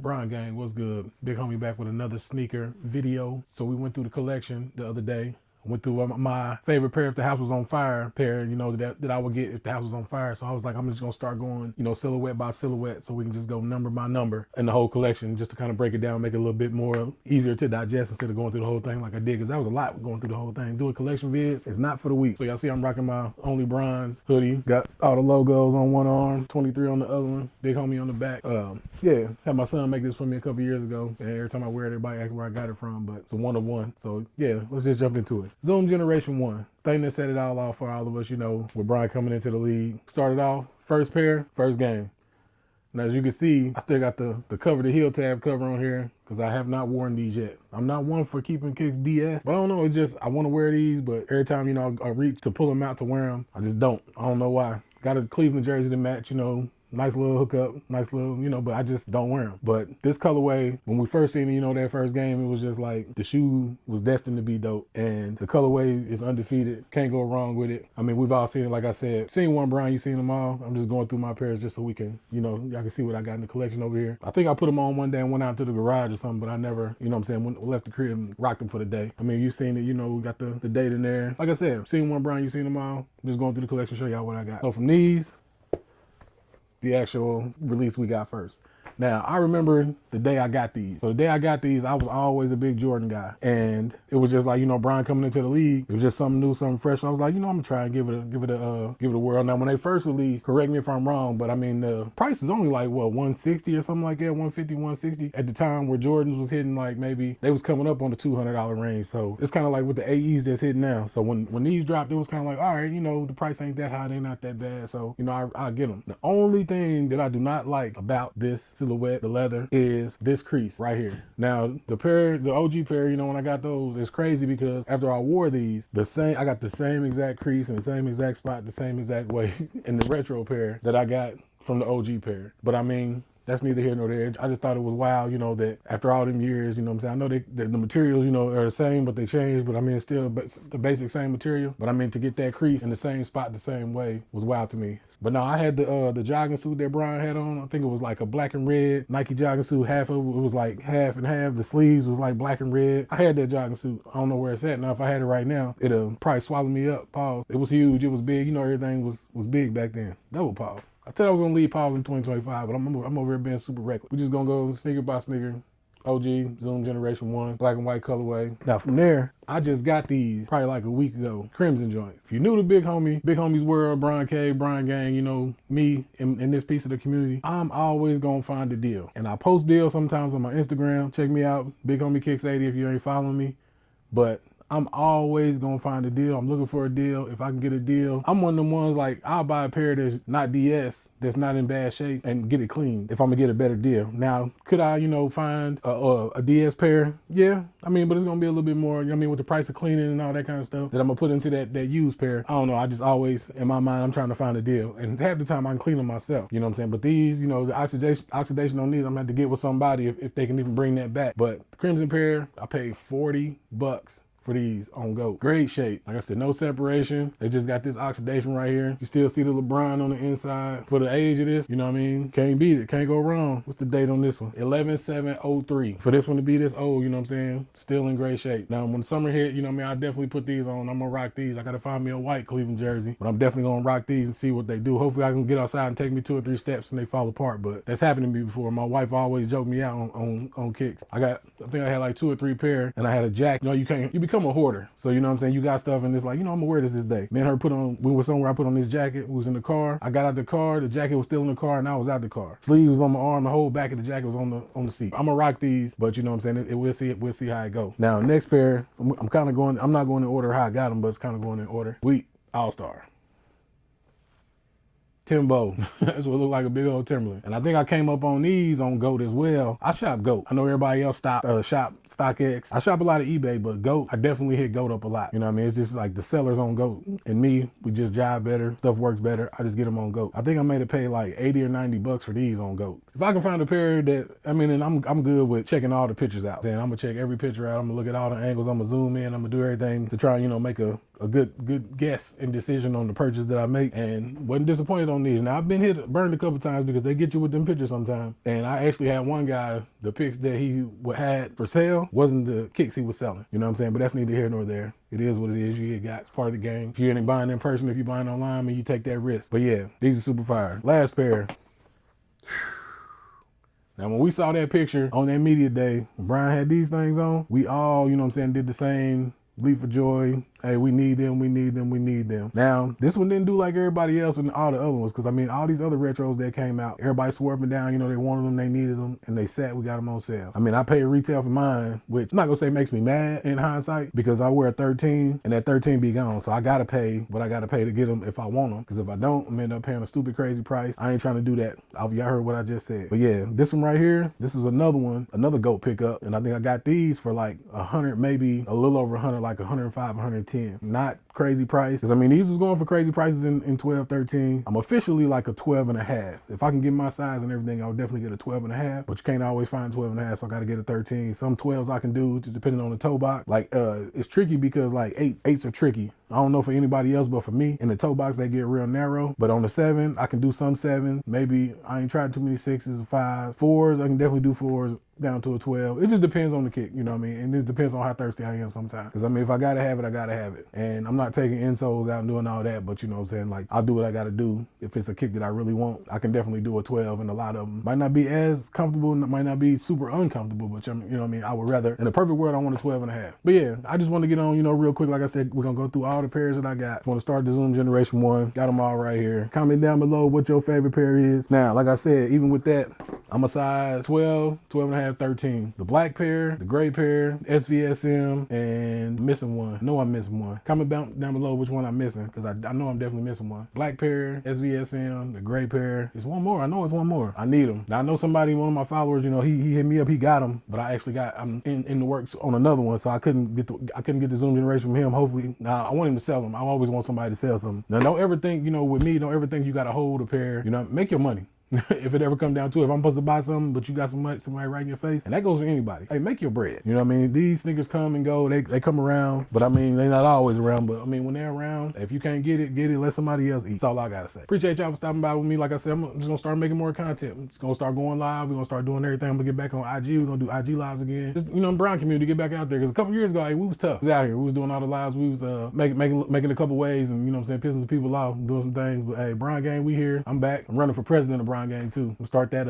Brian gang, what's good? Big homie back with another sneaker video. So we went through the collection the other day. Went through my favorite pair if the house was on fire pair, you know, that I would get if the house was on fire. So I was like, I'm just gonna start going, you know, silhouette by silhouette, so we can just go number by number in the whole collection, just to kind of break it down, make it a little bit more easier to digest instead of going through the whole thing like I did, because that was a lot going through the whole thing. Doing collection vids is not for the weak. So y'all see I'm rocking my Only Bronze hoodie. Got all the logos on one arm, 23 on the other one, big homie on the back. Yeah, had my son make this for me a couple years ago, and every time I wear it, everybody asks where I got it from, but it's a one of one. So yeah, let's just jump into it. Zoom Generation 1. Thing that set it all off for all of us, you know, with Brian coming into the league. Started off, first pair, first game. Now, as you can see, I still got the cover, the heel tab cover on here, because I have not worn these yet. I'm not one for keeping kicks DS, but I don't know, it's just, I want to wear these, but every time, you know, I reach to pull them out to wear them, I just don't. I don't know why. Got a Cleveland jersey to match, you know, nice little hookup, nice little, you know, but I just don't wear them. But this colorway, when we first seen it, you know, that first game, it was just like the shoe was destined to be dope. And the colorway is undefeated. Can't go wrong with it. I mean, we've all seen it, like I said. Seen one, Brian, you seen them all. I'm just going through my pairs just so we can, you know, y'all can see what I got in the collection over here. I think I put them on one day and went out to the garage or something, but I never, you know what I'm saying, left the crib and rocked them for the day. I mean, you seen it, you know, we got the date in there. Like I said, seen one, Brian, you seen them all. Just going through the collection, show y'all what I got. So from these, the actual release we got first. Now, I remember the day I got these. So the day I got these, I was always a big Jordan guy. And it was just like, you know, Brian coming into the league, it was just something new, something fresh. So I was like, you know, I'm gonna try and give it a whirl. Now, when they first released, correct me if I'm wrong, but I mean, the price is only like, what, 160 or something like that, 150, 160. At the time where Jordans was hitting like maybe, they was coming up on the $200 range. So it's kind of like with the AEs that's hitting now. So when these dropped, it was kind of like, all right, you know, the price ain't that high, they're not that bad. So, you know, I'll get them. The only thing that I do not like about this silhouette, the leather, is this crease right here. Now, the OG pair, you know, when I got those, it's crazy because after I wore these, I got the same exact crease and the same exact spot, the same exact way in the retro pair that I got from the OG pair. But I mean, that's neither here nor there. I just thought it was wild, you know, that after all them years, you know what I'm saying? I know the materials, you know, are the same, but they changed, but I mean, it's still the basic same material. But I mean, to get that crease in the same spot the same way was wild to me. But no, I had the jogging suit that Brian had on. I think it was like a black and red Nike jogging suit. Half of it was like half and half. The sleeves was like black and red. I had that jogging suit. I don't know where it's at. Now, if I had it right now, it'll probably swallow me up. Pause. It was huge. It was big. You know, everything was big back then. Double pause. I said I was gonna leave pause in 2025, but I'm over here being super reckless. We're just gonna go sneaker by sneaker. OG, Zoom Generation 1, black and white colorway. Now from there, I just got these probably like a week ago. Crimson joints. If you're new to Big Homie's World, Brian K, Brian Gang, you know, me in this piece of the community, I'm always gonna find a deal. And I post deals sometimes on my Instagram. Check me out, Big Homie Kicks 80 if you ain't following me. But I'm always gonna find a deal. I'm looking for a deal. If I can get a deal, I'm one of them ones like I'll buy a pair that's not DS, that's not in bad shape, and get it clean if I'm gonna get a better deal. Now, could I, you know, find a DS pair? Yeah, I mean, but it's gonna be a little bit more, you know what I mean, with the price of cleaning and all that kind of stuff that I'm gonna put into that used pair. I don't know, I just always, in my mind, I'm trying to find a deal. And half the time I can clean them myself, you know what I'm saying? But these, you know, the oxidation on these, I'm gonna have to get with somebody if they can even bring that back. But the Crimson pair, I paid $40 for these on GOAT. Great shape. Like I said, no separation. They just got this oxidation right here. You still see the Lebron on the inside. For the age of this, you know what I mean? Can't beat it. Can't go wrong. What's the date on this one? 11/7/03. For this one to be this old, you know what I'm saying? Still in great shape. Now, when summer hit, you know what I mean? I definitely put these on. I'm gonna rock these. I gotta find me a white Cleveland jersey, but I'm definitely gonna rock these and see what they do. Hopefully I can get outside and take me 2 or 3 steps and they fall apart, but that's happened to me before. My wife always joked me out on kicks. I think I had like 2 or 3 pair and I had a jacket. You know, you become a hoarder. So, you know what I'm saying? You got stuff and it's like, you know, I'm gonna wear this day. Me and her we were somewhere, I put on this jacket. We was in the car. I got out the car. The jacket was still in the car and I was out the car. Sleeves was on my arm. The whole back of the jacket was on the seat. I'm gonna rock these, but you know what I'm saying? We'll see how it goes. Now, next pair, I'm not going in order how I got them, but it's kind of going in order. Wheat All-Star. Timbo. That's what looked like a big old Timberland. And I think I came up on these on GOAT as well. I shop GOAT. I know everybody else shop StockX. I shop a lot of eBay, but GOAT, I definitely hit GOAT up a lot. You know what I mean? It's just like the sellers on GOAT. And me, we just jive better. Stuff works better. I just get them on GOAT. I think I made it pay like 80 or 90 bucks for these on GOAT. If I can find a pair that, I mean, and I'm good with checking all the pictures out. Then I'm gonna check every picture out. I'm gonna look at all the angles. I'm gonna zoom in. I'm gonna do everything to try, you know, make a a good guess and decision on the purchase that I make, and wasn't disappointed on these. Now I've been burned a couple times because they get you with them pictures sometimes. And I actually had one guy, the pics that he had for sale wasn't the kicks he was selling. You know what I'm saying? But that's neither here nor there. It is what it is. You got, it's part of the game. If you ain't buying in person, if you're buying online, I mean, you take that risk. But yeah, these are super fire. Last pair. Now, when we saw that picture on that media day, when Brian had these things on, we all, you know what I'm saying, did the same leap for joy. Hey, we need them, we need them, we need them. Now, this one didn't do like everybody else and all the other ones, because I mean, all these other retros that came out, everybody swore up and down, you know, they wanted them, they needed them, and they sat, we got them on sale. I mean, I paid retail for mine, which I'm not gonna say makes me mad in hindsight, because I wear a 13, and that 13 be gone, so I gotta pay what I gotta pay to get them if I want them, because if I don't, I'm gonna end up paying a stupid crazy price. I ain't trying to do that. Y'all heard what I just said. But yeah, this one right here, this is another one, another GOAT pickup, and I think I got these for like 100, maybe a little over 100, like 105, 110. Not crazy price, because I mean, these was going for crazy prices in 12, 13. I'm officially like a 12 and a half. If I can get my size and everything, I'll definitely get a 12 and a half, but you can't always find 12 and a half, so I got to get a 13. Some 12s I can do, just depending on the toe box. Like, it's tricky because like eights are tricky. I don't know for anybody else, but for me, in the toe box, they get real narrow. But on the 7, I can do some 7. Maybe I ain't tried too many 6s or 5s. 4s, I can definitely do 4s down to a 12. It just depends on the kick, you know what I mean? And it depends on how thirsty I am sometimes. Because I mean, if I gotta have it, I gotta have it. And I'm not taking insoles out and doing all that, but you know what I'm saying? Like, I'll do what I gotta do. If it's a kick that I really want, I can definitely do a 12, and a lot of them might not be as comfortable, and might not be super uncomfortable, but you know what I mean? I would rather, in the perfect world, I want a 12 and a half. But yeah, I just want to get on, you know, real quick. Like I said, we're gonna go through all the pairs that I got. Want to start the Zoom Generation 1. Got them all right here. Comment down below what your favorite pair is. Now, like I said, even with that, I'm a size 12, 12 and a half, 13. The black pair, the gray pair, SVSM, and missing one. I know I'm missing one. Comment down below which one I'm missing, because I know I'm definitely missing one. Black pair, SVSM, the gray pair. It's one more. I know it's one more. I need them. Now, I know somebody, one of my followers, you know, he hit me up. He got them, but I actually I'm in the works on another one, so I couldn't get the Zoom Generation from him. Hopefully, now I want him to sell them. I always want somebody to sell something. Now, don't ever think, you know, with me, don't ever think you got to hold a pair. You know, make your money. If it ever come down to it, if I'm supposed to buy something, but you got somebody right in your face, and that goes for anybody. Hey, make your bread. You know what I mean? These sneakers come and go. They come around, but I mean, they're not always around. But I mean, when they're around, if you can't get it, let somebody else eat. That's all I gotta say. Appreciate y'all for stopping by with me. Like I said, I'm just gonna start making more content. I'm just gonna start going live. We're gonna start doing everything. I'm gonna get back on IG. We're gonna do IG lives again. Just, you know, Brown community, get back out there. Because a couple years ago, hey, we was tough. We was out here. We was doing all the lives. We was making a couple waves, and you know what I'm saying, pissing some people off, doing some things. But hey, Brown Gang, we here. I'm back. I'm running for president of Brown Gang too. Start that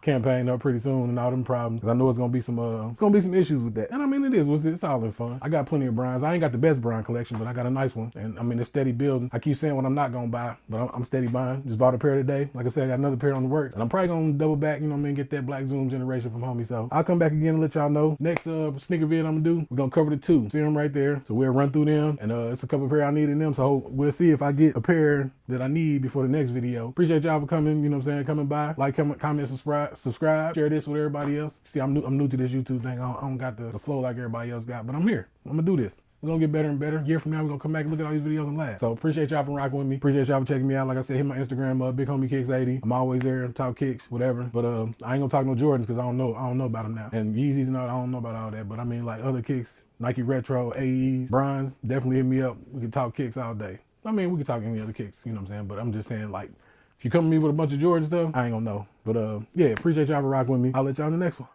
campaign up pretty soon, and all them problems. I know it's gonna be some issues with that, and I mean, it's all in fun. I got plenty of Bryans. I ain't got the best Bryan collection, but I got a nice one, and I mean, it's steady building. I keep saying what I'm not gonna buy, but I'm steady buying. Just bought a pair today. Like I said, I got another pair on the work, and I'm probably gonna double back, you know what I mean, get that black Zoom Generation from homie. So I'll come back again and let y'all know. Next sneaker vid I'm gonna do, we're gonna cover the 2. See them right there. So we'll run through them, and it's a couple pair I need in them. So we'll see if I get a pair that I need before the next video. Appreciate y'all for coming, you know what I'm saying, coming by. Like, comment, subscribe, share this with everybody else. See, I'm new to this YouTube thing. I don't got the flow like everybody else got, but I'm here. I'm gonna do this. We're gonna get better and better. A year from now, we're gonna come back and look at all these videos and laugh. So appreciate y'all for rocking with me. Appreciate y'all for checking me out. Like I said, hit my Instagram, Big Homie Kicks 80. I'm always there, talk kicks, whatever. But I ain't gonna talk no Jordans because I don't know about them now. And Yeezys and all, I don't know about all that. But I mean, like other kicks, Nike Retro, AEs, Bronze, definitely hit me up. We can talk kicks all day. I mean, we can talk any other kicks, you know what I'm saying? But I'm just saying, like, if you come to me with a bunch of Jordan stuff, I ain't gonna know. But yeah, appreciate y'all for rocking with me. I'll let y'all in the next one.